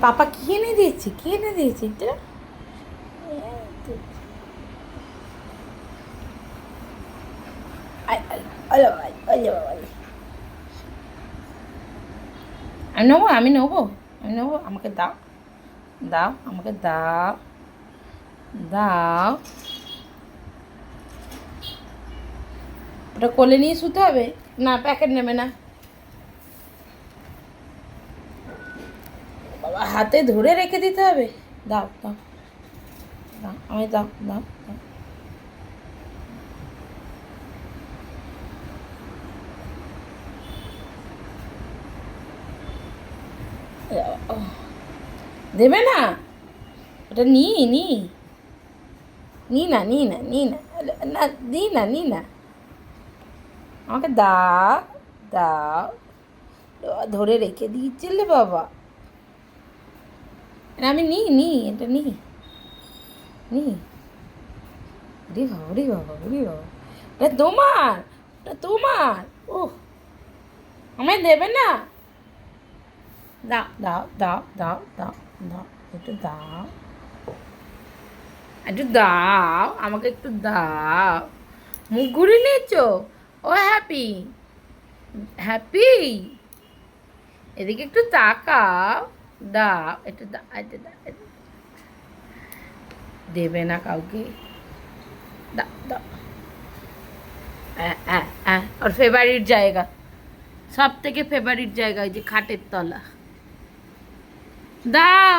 পাপা কি এনে দিয়েছে, কি এনে দিয়েছে এটা? আমি নেবো, আমি নেবো, আমি নেবো, আমাকে দাও, দাও, আমাকে দাও, দাও। ওটা কোলে নিয়ে শুতে হবে? না, প্যাকেট নেবে না বাবা, হাতে ধরে রেখে দিতে হবে। দাও দাও দাও, আমি দাও দাও দাও। দেবে না? ওটা নি নি নি না, নি না, নি না, না নি না, নি না, আমাকে দাও, দাও। ধরে রেখে দিয়েছিলে বাবা। আমি নি নি, এটা নি নি। ওরে বাবা, ওরে বাবা, ওরে বাবা, ওটা তোমার, ওটা তোমার। ওহ, আমায় দেবে না? দাও দাও দাও দাও দাও দাও, একটু দাও, একটু দাও, আমাকে একটু দাও। মুখ ঘুরিয়ে নিয়েছো? ও হ্যাপি, হ্যাপি, এদিকে একটু তাকাও। দাও, একটু দাও, একটু দাও, দেবে না কাউকে। দাও দাও। ওর ফেভারিট জায়গা, সব থেকে ফেভারিট জায়গা, ওই যে খাটের তলা। দাও।